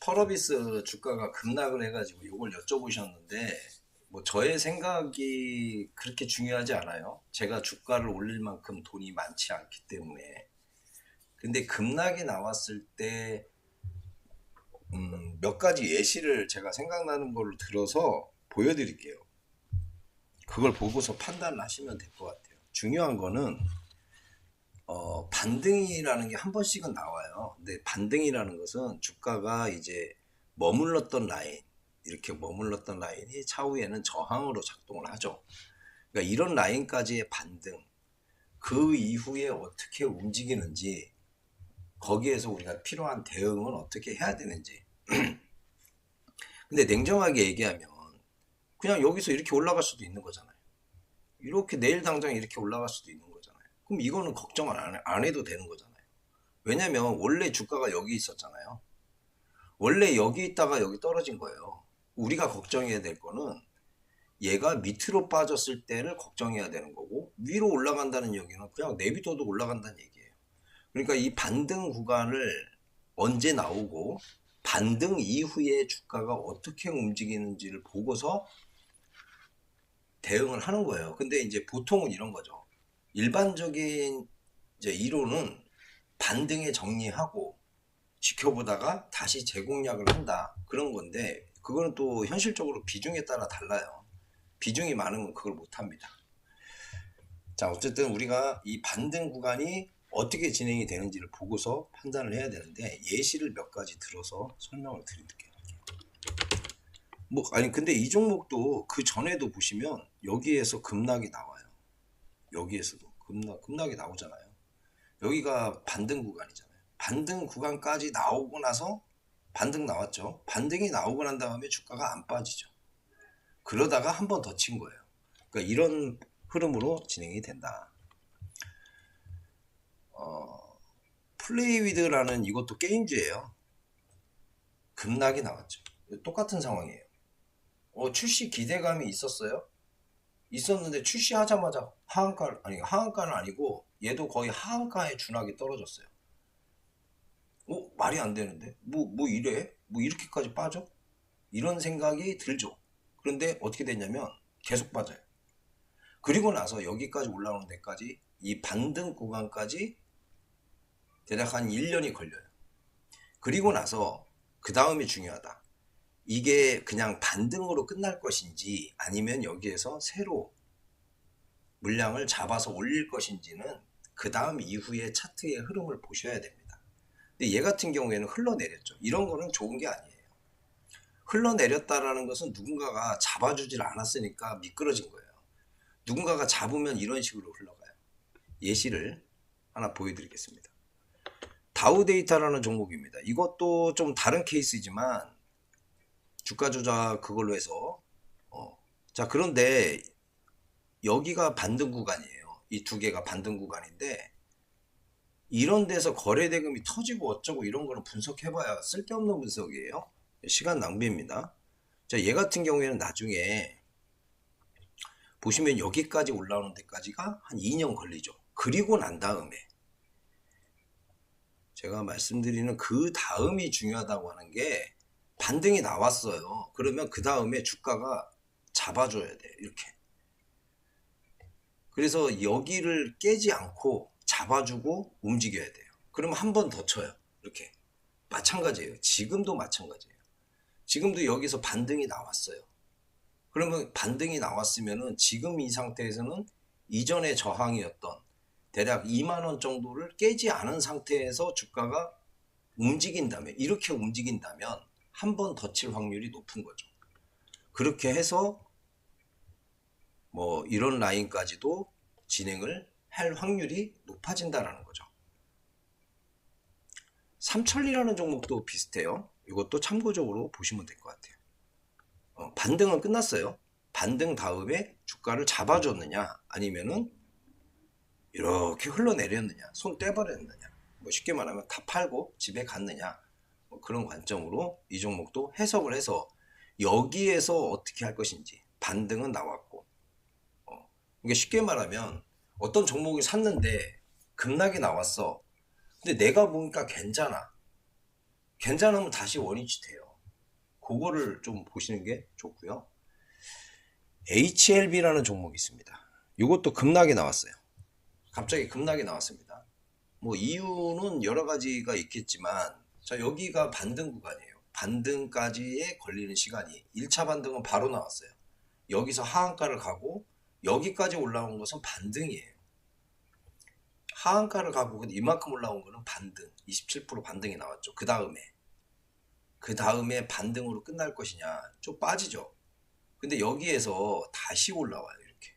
펄어비스 주가가 급락을 해가지고 이걸 여쭤보셨는데, 뭐 저의 생각이 그렇게 중요하지 않아요. 제가 주가를 올릴 만큼 돈이 많지 않기 때문에. 근데 급락이 나왔을 때, 몇 가지 예시를 제가 생각나는 걸로 들어서 보여드릴게요. 그걸 보고서 판단을 하시면 될 것 같아요. 중요한 거는, 반등이라는 게 한 번씩은 나와요. 근데 반등이라는 것은 주가가 이제 머물렀던 라인, 이렇게 머물렀던 라인이 차후에는 저항으로 작동을 하죠. 그러니까 이런 라인까지의 반등, 그 이후에 어떻게 움직이는지, 거기에서 우리가 필요한 대응은 어떻게 해야 되는지. 근데 냉정하게 얘기하면 그냥 여기서 이렇게 올라갈 수도 있는 거잖아요. 이렇게 내일 당장 이렇게 올라갈 수도 있는 거잖아요. 그럼 이거는 걱정을 안 해도 되는 거잖아요. 왜냐면 원래 주가가 여기 있었잖아요. 원래 여기 있다가 여기 떨어진 거예요. 우리가 걱정해야 될 거는 얘가 밑으로 빠졌을 때를 걱정해야 되는 거고, 위로 올라간다는 얘기는 그냥 내비둬도 올라간다는 얘기예요. 그러니까 이 반등 구간을 언제 나오고 반등 이후에 주가가 어떻게 움직이는지를 보고서 대응을 하는 거예요. 근데 이제 보통은 이런 거죠. 일반적인 이제 이론은 반등에 정리하고 지켜보다가 다시 재공략을 한다, 그런 건데, 그거는 또 현실적으로 비중에 따라 달라요. 비중이 많으면 그걸 못합니다. 자, 어쨌든 우리가 이 반등 구간이 어떻게 진행이 되는지를 보고서 판단을 해야 되는데, 예시를 몇 가지 들어서 설명을 드릴게요. 뭐 아니 근데 이 종목도 그 전에도 보시면 여기에서 급락이 나와요. 여기에서도 급락이 나오잖아요. 여기가 반등 구간이잖아요. 반등 구간까지 나오고 나서 반등 나왔죠. 반등이 나오고 난 다음에 주가가 안 빠지죠. 그러다가 한 번 더 친 거예요. 그러니까 이런 흐름으로 진행이 된다. 플레이위드라는 이것도 게임주예요. 급락이 나왔죠. 똑같은 상황이에요. 출시 기대감이 있었어요. 있었는데 출시하자마자 하한가는 아니고 얘도 거의 하한가에 준하게 떨어졌어요. 말이 안 되는데 뭐 이래? 뭐 이렇게까지 빠져? 이런 생각이 들죠. 그런데 어떻게 됐냐면 계속 빠져요. 그리고 나서 여기까지 올라오는 데까지, 이 반등 구간까지 대략 한 1년이 걸려요. 그리고 나서 그 다음이 중요하다. 이게 그냥 반등으로 끝날 것인지 아니면 여기에서 새로 물량을 잡아서 올릴 것인지는 그 다음 이후의 차트의 흐름을 보셔야 됩니다. 근데 얘 같은 경우에는 흘러내렸죠. 이런 거는 좋은 게 아니에요. 흘러내렸다라는 것은 누군가가 잡아주질 않았으니까 미끄러진 거예요. 누군가가 잡으면 이런 식으로 흘러가요. 예시를 하나 보여드리겠습니다. 다우데이터라는 종목입니다. 이것도 좀 다른 케이스지만 주가 조작 그걸로 해서 자, 그런데 여기가 반등 구간이에요. 이 두 개가 반등 구간인데, 이런 데서 거래 대금이 터지고 어쩌고 이런 거는 분석해봐야 쓸데없는 분석이에요. 시간 낭비입니다. 자, 얘 같은 경우에는 나중에 보시면 여기까지 올라오는 데까지가 한 2년 걸리죠. 그리고 난 다음에 제가 말씀드리는 그 다음이 중요하다고 하는 게, 반등이 나왔어요. 그러면 그 다음에 주가가 잡아줘야 돼. 이렇게. 그래서 여기를 깨지 않고 잡아주고 움직여야 돼요. 그러면 한 번 더 쳐요. 이렇게. 마찬가지예요. 지금도 마찬가지예요. 지금도 여기서 반등이 나왔어요. 그러면 반등이 나왔으면은 지금 이 상태에서는 이전의 저항이었던 대략 2만 원 정도를 깨지 않은 상태에서 주가가 움직인다면, 이렇게 움직인다면 한 번 더 칠 확률이 높은 거죠. 그렇게 해서 뭐 이런 라인까지도 진행을 할 확률이 높아진다는 거죠. 삼천리라는 종목도 비슷해요. 이것도 참고적으로 보시면 될 것 같아요. 반등은 끝났어요. 반등 다음에 주가를 잡아줬느냐 아니면은 이렇게 흘러내렸느냐, 손 떼버렸느냐, 뭐 쉽게 말하면 다 팔고 집에 갔느냐, 뭐 그런 관점으로 이 종목도 해석을 해서 여기에서 어떻게 할 것인지. 반등은 나왔고, 이게 쉽게 말하면 어떤 종목을 샀는데 급락이 나왔어. 근데 내가 보니까 괜찮아. 괜찮으면 다시 원위치 돼요. 그거를 좀 보시는 게 좋고요. HLB라는 종목이 있습니다. 이것도 급락이 나왔어요. 갑자기 급락이 나왔습니다. 뭐 이유는 여러 가지가 있겠지만, 자, 여기가 반등 구간이에요. 반등까지에 걸리는 시간이 1차 반등은 바로 나왔어요. 여기서 하한가를 가고 여기까지 올라온 것은 반등이에요. 하한가를 가고 이만큼 올라온 거는 반등, 27% 반등이 나왔죠. 그 다음에 반등으로 끝날 것이냐, 좀 빠지죠. 근데 여기에서 다시 올라와요, 이렇게.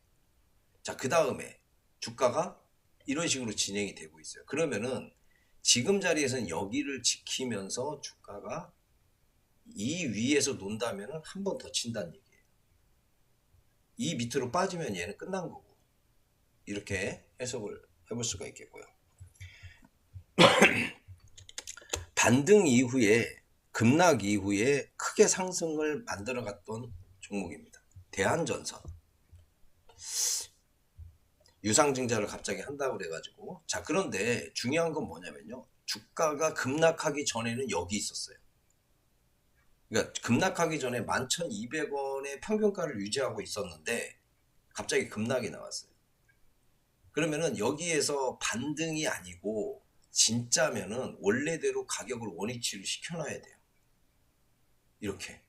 자, 그 다음에 주가가 이런 식으로 진행이 되고 있어요. 그러면은 지금 자리에서는 여기를 지키면서 주가가 이 위에서 논다면은 한 번 더 친다는 얘기예요. 이 밑으로 빠지면 얘는 끝난 거고, 이렇게 해석을 해볼 수가 있겠고요. 반등 이후에, 급락 이후에 크게 상승을 만들어 갔던 종목입니다. 대한전선. 유상증자를 갑자기 한다고 그래가지고, 자, 그런데 중요한 건 뭐냐면요, 주가가 급락하기 전에는 여기 있었어요. 그러니까 급락하기 전에 11,200원의 평균가를 유지하고 있었는데 갑자기 급락이 나왔어요. 그러면은 여기에서 반등이 아니고 진짜면은 원래대로 가격을 원위치를 시켜놔야 돼요. 이렇게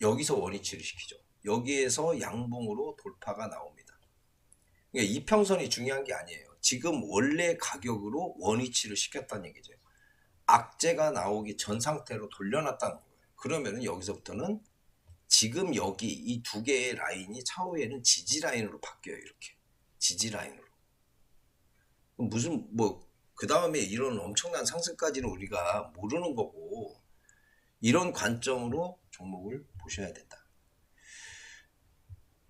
여기서 원위치를 시키죠. 여기에서 양봉으로 돌파가 나옵니다. 그러니까 이평선이 중요한 게 아니에요. 지금 원래 가격으로 원위치를 시켰다는 얘기죠. 악재가 나오기 전 상태로 돌려놨다는 거예요. 그러면은 여기서부터는 지금 여기 이 두 개의 라인이 차후에는 지지 라인으로 바뀌어요. 이렇게 지지 라인으로. 무슨 뭐 그 다음에 이런 엄청난 상승까지는 우리가 모르는 거고, 이런 관점으로 종목을 보셔야 된다.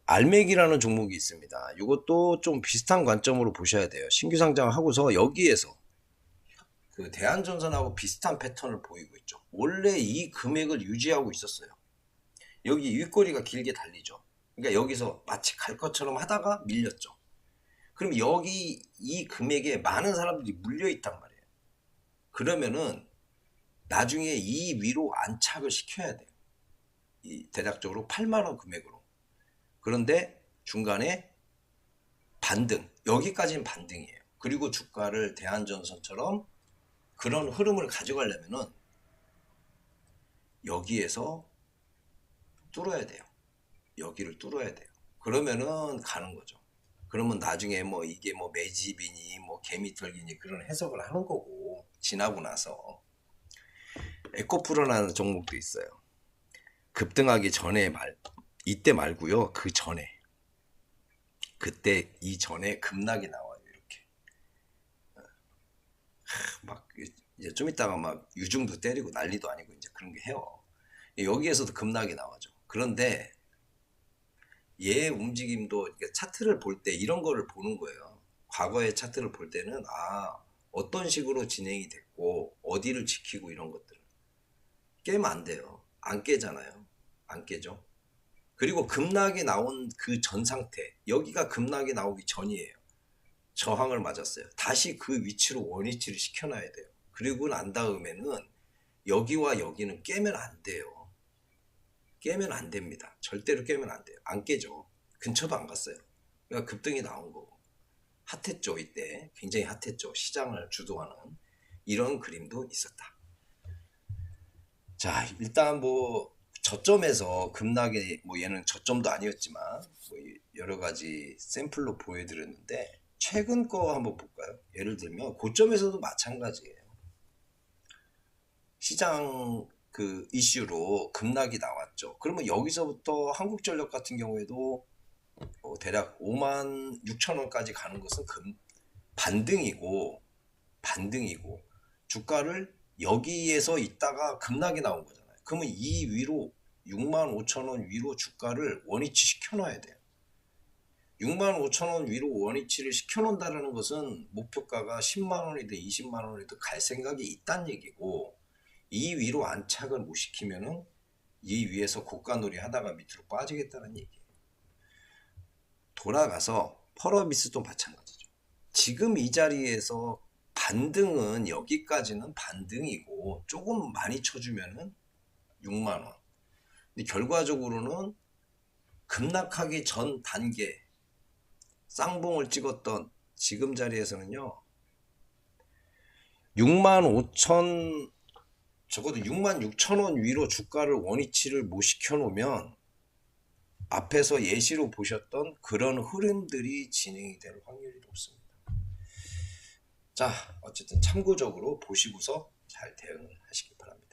알맥이라는 종목이 있습니다. 이것도 좀 비슷한 관점으로 보셔야 돼요. 신규 상장하고서 여기에서 그 대한전선하고 비슷한 패턴을 보이고 있죠. 원래 이 금액을 유지하고 있었어요. 여기 윗꼬리가 길게 달리죠. 그러니까 여기서 마치 갈 것처럼 하다가 밀렸죠. 그럼 여기 이 금액에 많은 사람들이 물려 있단 말이에요. 그러면은 나중에 이 위로 안착을 시켜야 돼요. 이 대략적으로 8만 원 금액으로. 그런데 중간에 반등, 여기까지는 반등이에요. 그리고 주가를 대한전선처럼 그런 흐름을 가져가려면은 여기에서 뚫어야 돼요. 여기를 뚫어야 돼요. 그러면은 가는 거죠. 그러면 나중에 뭐 이게 뭐 매집이니 뭐 개미털기니 그런 해석을 하는 거고, 지나고 나서. 에코프로라는 종목도 있어요. 급등하기 전에 이때 말고요. 그 전에. 그때 이전에 급락이 나와요. 이렇게. 막 이제 좀 있다가 막 유중도 때리고 난리도 아니고 이제 그런 게 해요. 여기에서도 급락이 나와죠. 그런데 얘 움직임도 차트를 볼 때 이런 거를 보는 거예요. 과거의 차트를 볼 때는 어떤 식으로 진행이 됐고 어디를 지키고 이런 것들을 깨면 안 돼요. 안 깨잖아요. 안 깨죠. 그리고 급락이 나온 그 전 상태, 여기가 급락이 나오기 전이에요. 저항을 맞았어요. 다시 그 위치로 원위치를 시켜놔야 돼요. 그리고 난 다음에는 여기와 여기는 깨면 안 돼요. 깨면 안 됩니다. 절대로 깨면 안 돼요. 안 깨죠. 근처도 안 갔어요. 그러니까 급등이 나온 거고. 핫했죠. 이때 굉장히 핫했죠. 시장을 주도하는 이런 그림도 있었다. 자, 일단 뭐 저점에서 급락이, 뭐 얘는 저점도 아니었지만 뭐 여러 가지 샘플로 보여드렸는데, 최근 거 한번 볼까요? 예를 들면 고점에서도 마찬가지예요. 시장 그 이슈로 급락이 나왔죠. 그러면 여기서부터 한국전력 같은 경우에도 대략 5만 6천 원까지 가는 것은 반등이고, 주가를 여기에서 있다가 급락이 나온 거잖아요. 그러면 이 위로 6만 5천 원 위로 주가를 원위치 시켜놔야 돼요. 6만 5천 원 위로 원위치를 시켜놓는다는 것은 목표가가 10만 원이든 20만 원이든 갈 생각이 있다는 얘기고, 이 위로 안착을 못 시키면은 이 위에서 고가놀이 하다가 밑으로 빠지겠다는 얘기예요. 돌아가서 펄어비스도 마찬가지죠. 지금 이 자리에서 반등은 여기까지는 반등이고 조금 많이 쳐주면은 6만 원. 근데 결과적으로는 급락하기 전 단계 쌍봉을 찍었던 지금 자리에서는요. 6만 5천 적어도 6만 6천 원 위로 주가를 원위치를 못 시켜놓으면 앞에서 예시로 보셨던 그런 흐름들이 진행이 될 확률이 높습니다. 자, 어쨌든 참고적으로 보시고서 잘 대응을 하시기 바랍니다.